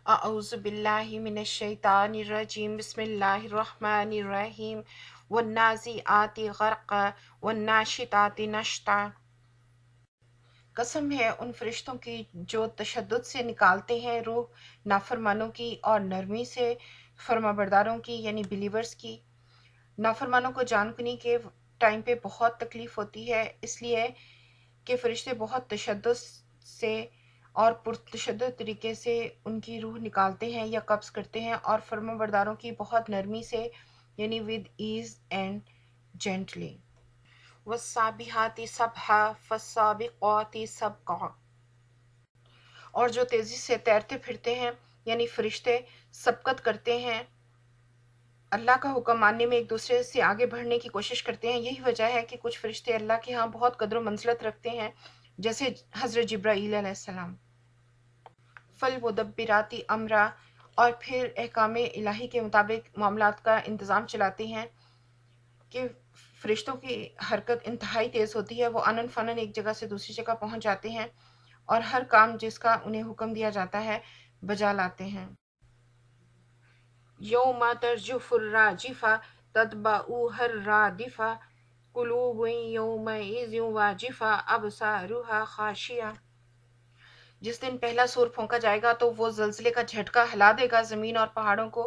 اعوذ باللہ من الشیطان الرجیم بسم اللہ الرحمن الرحیم والنازعات غرقا والناشطات نشطا۔ قسم ہے ان فرشتوں کی جو تشدد سے نکالتے ہیں روح نافرمانوں کی اور نرمی سے فرمانبرداروں کی یعنی بلیورز کی۔ نافرمانوں کو جان کنی کے ٹائم پہ بہت تکلیف ہوتی ہے، اس لیے کہ فرشتے بہت تشدد سے اور پرتشدد طریقے سے ان کی روح نکالتے ہیں یا قبض کرتے ہیں، اور فرمانبرداروں کی بہت نرمی سے یعنی ود ایز اینڈ جینٹلی۔ والسابحات سبحا فالسابقات سبقا۔ اور جو تیزی سے تیرتے پھرتے ہیں یعنی فرشتے سبقت کرتے ہیں، اللہ کا حکم ماننے میں ایک دوسرے سے آگے بڑھنے کی کوشش کرتے ہیں۔ یہی وجہ ہے کہ کچھ فرشتے اللہ کے ہاں بہت قدر و منزلت رکھتے ہیں، جیسے حضرت جبرائیل علیہ السلام۔ فالمدبرات امرا، اور پھر احکام الہی کے مطابق معاملات کا انتظام چلاتے ہیں کہ فرشتوں کی حرکت انتہائی تیز ہوتی ہے، وہ انن فنن ایک جگہ سے دوسری جگہ پہنچ جاتے ہیں اور ہر کام جس کا انہیں حکم دیا جاتا ہے بجا لاتے ہیں۔ یوم ترجف الراجفہ تتبعها الرادفہ قلوب یومئذ واجفہ ابصارها خاشعہ۔ جس دن پہلا سور پھونکا جائے گا تو وہ زلزلے کا جھٹکا ہلا دے گا زمین اور پہاڑوں کو،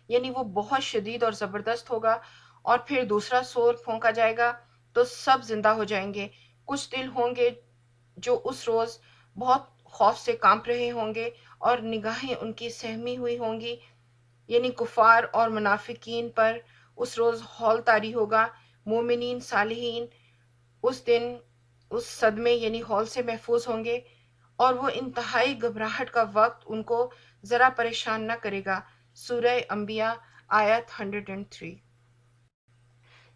یعنی وہ بہت شدید اور زبردست ہوگا۔ اور پھر دوسرا سور پھونکا جائے گا تو سب زندہ ہو جائیں گے۔ کچھ دل ہوں گے جو اس روز بہت خوف سے کانپ رہے ہوں گے اور نگاہیں ان کی سہمی ہوئی ہوں گی، یعنی کفار اور منافقین پر اس روز ہول طاری ہوگا۔ مومنین صالحین اس دن اس صدمے یعنی ہول سے محفوظ ہوں گے، اور وہ انتہائی گھبراہٹ کا وقت ان کو ذرا پریشان نہ کرے گا۔ سورہ انبیاء آیت 103۔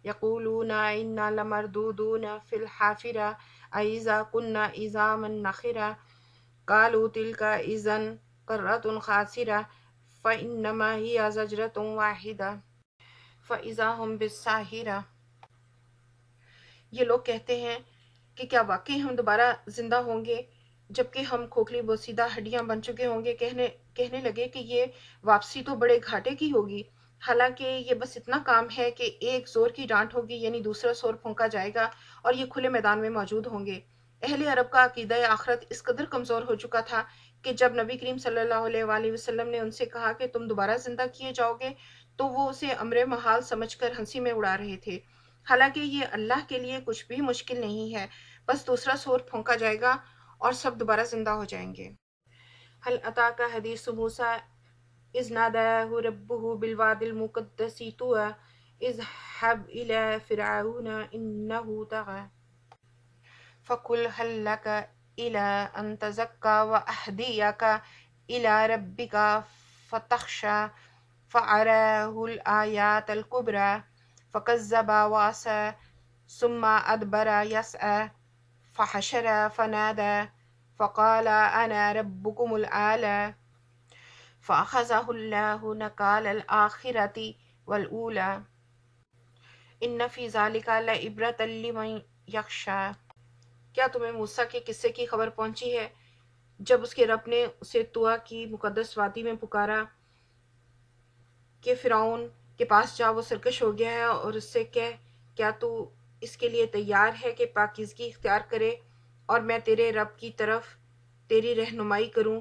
یقولون انا لمردودون فی الحافرہ اذا کنا عظاما نخرہ قالوا تلک اذا کرۃ خاسرہ فانما ہی زجرۃ واحدہ فاذا هم بالساہرہ۔ یہ لوگ کہتے ہیں کہ کیا واقعی ہم دوبارہ زندہ ہوں گے جبکہ ہم کھوکھلی بوسیدہ ہڈیاں بن چکے ہوں گے؟ کہنے لگے کہ یہ واپسی تو بڑے گھاٹے کی ہوگی، حالانکہ یہ بس اتنا کام ہے کہ ایک زور کی ڈانٹ ہوگی یعنی دوسرا سور پھونکا جائے گا اور یہ کھلے میدان میں موجود ہوں گے۔ اہل عرب کا عقیدہ آخرت اس قدر کمزور ہو چکا تھا کہ جب نبی کریم صلی اللہ علیہ وآلہ وسلم نے ان سے کہا کہ تم دوبارہ زندہ کیے جاؤ گے تو وہ اسے امر محال سمجھ کر ہنسی میں اڑا رہے تھے، حالانکہ یہ اللہ کے لیے کچھ بھی مشکل نہیں ہے۔ بس دوسرا سور پھونکا جائے گا اور سب دوبارہ زندہ ہو جائیں گے۔ هل اتاک حدیث موسیٰ اذ ناداہ ربہ بالوادی المقدس طوی اذهب الى فرعون انہ طغی فقل هل لک الى ان تزکی واہدیک الى ربک فتخشی فاراه الآیات الکبری فکذب وعصی ثم ادبر یسعی فحشر فنادی فقال انا ربکم الاعلی فاخذہ اللہ نکال الآخرۃ والاولی ان فی ذلک لعبرۃ لمن یخشی۔ کیا تمہیں موسیٰ کے قصے کی خبر پہنچی ہے جب اس کے رب نے اسے طویٰ کی مقدس وادی میں پکارا کہ فرعون کے پاس جا، وہ سرکش ہو گیا ہے، اور اس سے کہہ کیا تو اس کے لیے تیار ہے کہ پاکیزگی اختیار کرے اور میں تیرے رب کی طرف تیری رہنمائی کروں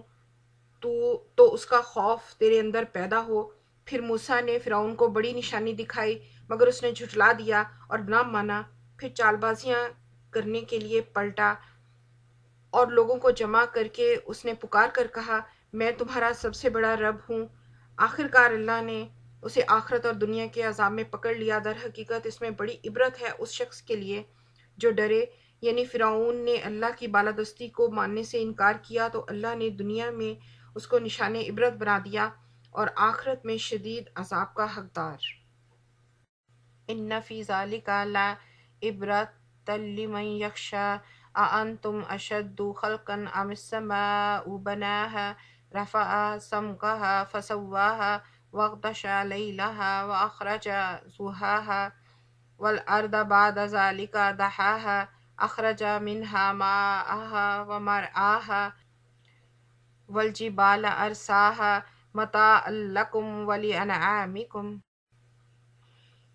تو اس کا خوف تیرے اندر پیدا ہو۔ پھر موسیٰ نے فرعون کو بڑی نشانی دکھائی مگر اس نے جھٹلا دیا اور نہ مانا۔ پھر چال بازیاں کرنے کے لیے پلٹا اور لوگوں کو جمع کر کے اس نے پکار کر کہا میں تمہارا سب سے بڑا رب ہوں۔ آخرکار اللہ نے اسے آخرت اور دنیا کے عذاب میں پکڑ لیا۔ در حقیقت اس میں بڑی عبرت ہے اس شخص کے لیے جو ڈرے، یعنی فرعون نے اللہ کی بالادستی کو ماننے سے انکار کیا تو اللہ نے دنیا میں اس کو نشان عبرت بنا دیا اور آخرت میں شدید عذاب کا حقدار۔ ان فی ذلک لعبرۃ لمن یخشی اانتم اشد خلقا ام السماء بناها رفع سمکها فسواها واغطش لیلها واخرج ضحاها والارض بعد ذلك دحاها اخرج منها ماءها ومرعاها والجبال ارساها متاع لکم ولانعامکم،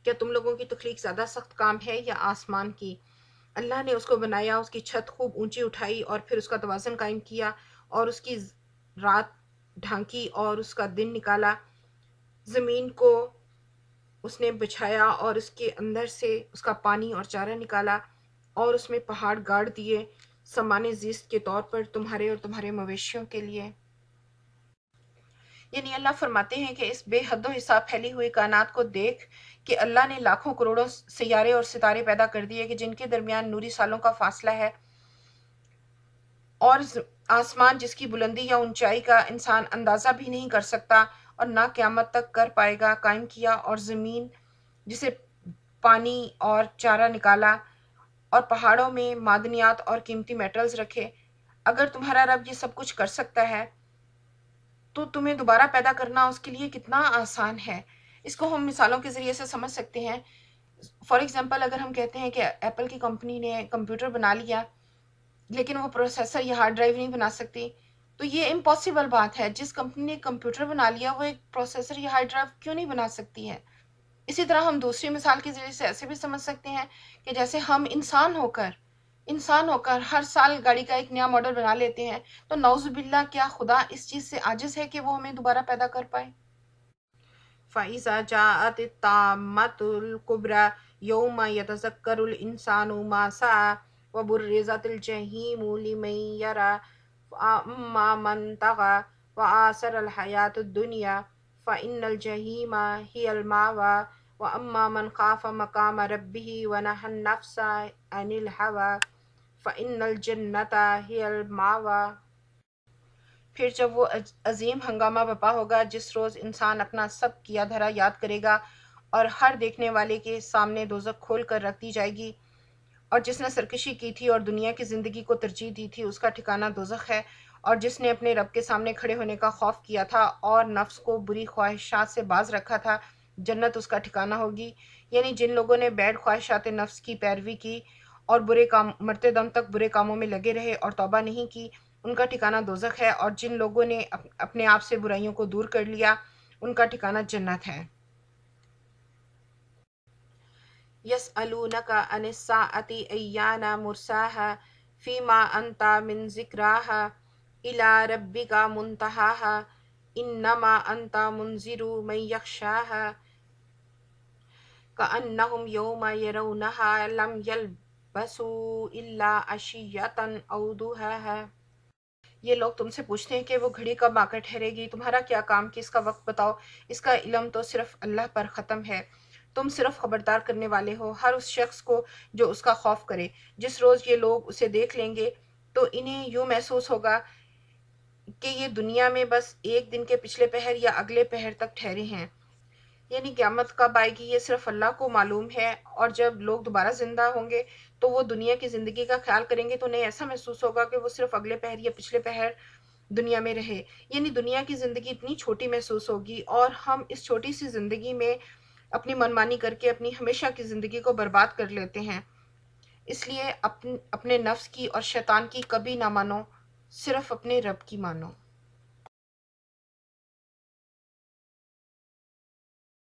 کیا تم لوگوں کی تخلیق زیادہ سخت کام ہے یا آسمان کی؟ اللہ نے اس کو بنایا، اس کی چھت خوب اونچی اٹھائی اور پھر اس کا توازن قائم کیا، اور اس کی رات ڈھانکی اور اس کا دن نکالا۔ زمین کو اس نے بچھایا اور اس کے اندر سے اس کا پانی اور چارہ نکالا، اور اس میں پہاڑ گاڑ دیے سامان زیست کے طور پر تمہارے اور تمہارے مویشیوں کے لیے۔ یعنی اللہ فرماتے ہیں کہ اس بے حد و حساب پھیلی ہوئی کائنات کو دیکھ کہ اللہ نے لاکھوں کروڑوں سیارے اور ستارے پیدا کر دیے کہ جن کے درمیان نوری سالوں کا فاصلہ ہے، اور آسمان جس کی بلندی یا اونچائی کا انسان اندازہ بھی نہیں کر سکتا اور نہ قیامت تک کر پائے گا قائم کیا، اور زمین جسے پانی اور چارہ نکالا، اور پہاڑوں میں معدنیات اور قیمتی میٹلز رکھے۔ اگر تمہارا رب یہ سب کچھ کر سکتا ہے تو تمہیں دوبارہ پیدا کرنا اس کے لیے کتنا آسان ہے۔ اس کو ہم مثالوں کے ذریعے سے سمجھ سکتے ہیں۔ فار ایگزامپل، اگر ہم کہتے ہیں کہ ایپل کی کمپنی نے کمپیوٹر بنا لیا لیکن وہ پروسیسر یا ہارڈ ڈرائیو نہیں بنا سکتی، تو یہ امپاسبل بات ہے۔ جس کمپنی نے کمپیوٹر بنا لیا وہ ایک پروسیسر یا ہارڈ ڈرائیو کیوں نہیں بنا سکتی ہے؟ اسی طرح ہم دوسری مثال کے ذریعے سے ایسے بھی سمجھ سکتے ہیں کہ جیسے ہم انسان ہو کر ہر سال گاڑی کا ایک نیا ماڈل بنا لیتے ہیں، تو نعوذ باللہ کیا خدا اس چیز سے عاجز ہے کہ وہ ہمیں دوبارہ پیدا کر پائے؟ فَإِذَا جَاءَتِ الطَّامَّةُ الْكُبْرَى يَوْمَ يَتَذَكَّرُ الْإِنسَانُ مَا سَعَىٰ وَبُرِّزَتِ الْجَحِيمُ لِمَن يَرَىٰ فَأَمَّا مَن طَغَىٰ وَآثَرَ الْحَيَاةَ الدُّنْيَا فَإِنَّ الْجَحِيمَ هِيَ الْمَأْوَىٰ وَأَمَّا مَنْ خَافَ مَقَامَ رَبِّهِ وَنَهَى النَّفْسَ عَنِ الْهَوَىٰ فَإِنَّ الْجَنَّةَ هِيَ الْمَأْوَىٰ۔ پھر جب وہ عظیم ہنگامہ برپا ہوگا جس روز انسان اپنا سب کیا دھرا یاد کرے گا، اور ہر دیکھنے والے کے سامنے دوزخ کھول کر رکھ دی جائے گی، اور جس نے سرکشی کی تھی اور دنیا کی زندگی کو ترجیح دی تھی اس کا ٹھکانہ دوزخ ہے، اور جس نے اپنے رب کے سامنے کھڑے ہونے کا خوف کیا تھا اور نفس کو بری خواہشات سے باز رکھا تھا، جنت اس کا ٹھکانہ ہوگی۔ یعنی جن لوگوں نے بیڈ خواہشات نفس کی پیروی کی اور برے کام مرتے دم تک برے کاموں میں لگے رہے اور توبہ نہیں کی، ان کا ٹھکانہ دوزخ ہے، اور جن لوگوں نے اپنے آپ سے برائیوں کو دور کر لیا ان کا ٹھکانہ جنت ہے۔ يَسْأَلُونَكَ عَنِ السَّاعَةِ أَيَّانَ مُرْسَاهَا فِيمَا أَنْتَ مِنْ ذِكْرَاهَا إِلَىٰ رَبِّكَ مُنْتَهَاهَا إِنَّمَا أَنْتَ مُنْذِرُ مَن يَخْشَاهَا كَأَنَّهُمْ يَوْمَ يَرَوْنَهَا لَمْ يَلْبَثُوا إِلَّا عَشِيَّةً أَوْ ضُحَاهَا۔ یہ لوگ تم سے پوچھتے ہیں کہ وہ گھڑی کب آ کر ٹھہرے گی، تمہارا کیا کام کہ اس کا وقت بتاؤ، اس کا علم تو صرف اللہ پر ختم ہے، تم صرف خبردار کرنے والے ہو ہر اس شخص کو جو اس کا خوف کرے۔ جس روز یہ لوگ اسے دیکھ لیں گے تو انہیں یوں محسوس ہوگا کہ یہ دنیا میں بس ایک دن کے پچھلے پہر یا اگلے پہر تک ٹھہرے ہیں۔ یعنی قیامت کب آئے گی یہ صرف اللہ کو معلوم ہے، اور جب لوگ دوبارہ زندہ ہوں گے تو وہ دنیا کی زندگی کا خیال کریں گے تو انہیں ایسا محسوس ہوگا کہ وہ صرف اگلے پہر یا پچھلے پہر دنیا میں رہے۔ یعنی دنیا کی زندگی اتنی چھوٹی محسوس ہوگی، اور ہم اس چھوٹی سی زندگی میں اپنی منمانی کر کے اپنی ہمیشہ کی زندگی کو برباد کر لیتے ہیں۔ اس لیے اپنے نفس کی اور شیطان کی کبھی نہ مانو، صرف اپنے رب کی مانو۔